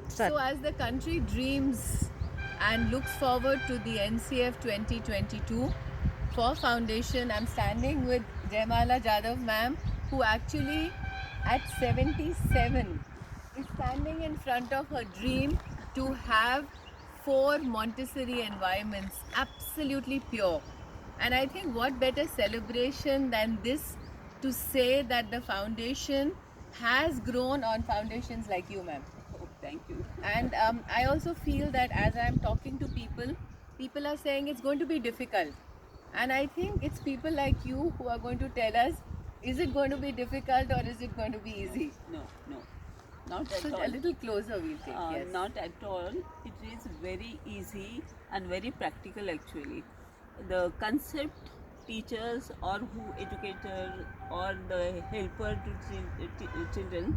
Start. So as the country dreams and looks forward to the NCF 2022 for foundation, I'm standing with Jaimala Jadhav ma'am, who actually at 77 is standing in front of her dream to have 4 Montessori environments, absolutely pure. And I think what better celebration than this to say that the foundation has grown on foundations like you, ma'am. Oh, thank you. And I also feel that as I'm talking to people, people are saying it's going to be difficult. And I think it's people like you who are going to tell us, is it going to be difficult or is it going to be easy? No, no, not at So all. a little closer we'll take, yes. Not at all. It is very easy and very practical actually. The concept teachers or who educator or the helper to children,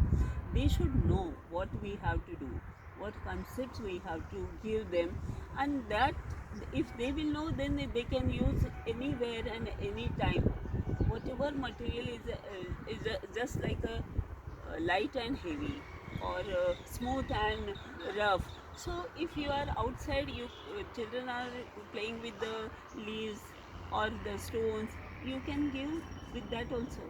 they should know what we have to do, what concepts we have to give them, and that if they will know, then they can use anywhere and any time. Whatever material is just like a light and heavy or smooth and rough. So if you are outside, you children are playing with the leaves or the stones, you can give with that also.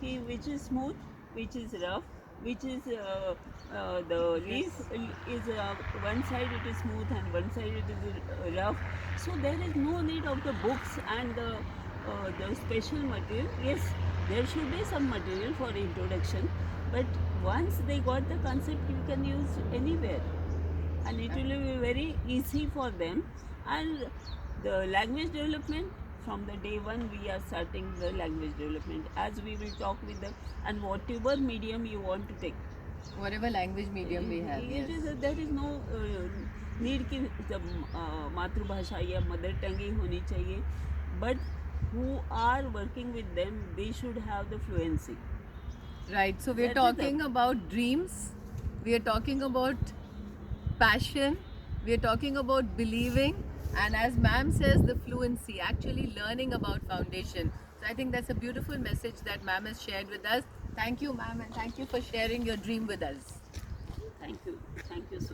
Which is smooth, which is rough, which is the leaves is one side it is smooth and one side it is rough. So there is no need of the books and the special material. Yes, there should be some material for introduction, but once they got the concept, you can use anywhere, and it will be very easy for them. And the language development, from the day one we are starting the language development, as we will talk with the, and whatever medium you want to take, Whatever language medium we have, yes. there is no need कि जब मातृभाषा या mother tongue ही होनी चाहिए, but who are working with them, they should have the fluency. Right, so we're That is talking about dreams, we are talking about passion, we are talking about believing, and as ma'am says, the fluency, actually learning about foundation. So I think that's a beautiful message that ma'am has shared with us. Thank you, ma'am, and thank you for sharing your dream with us. Thank you, Sujit.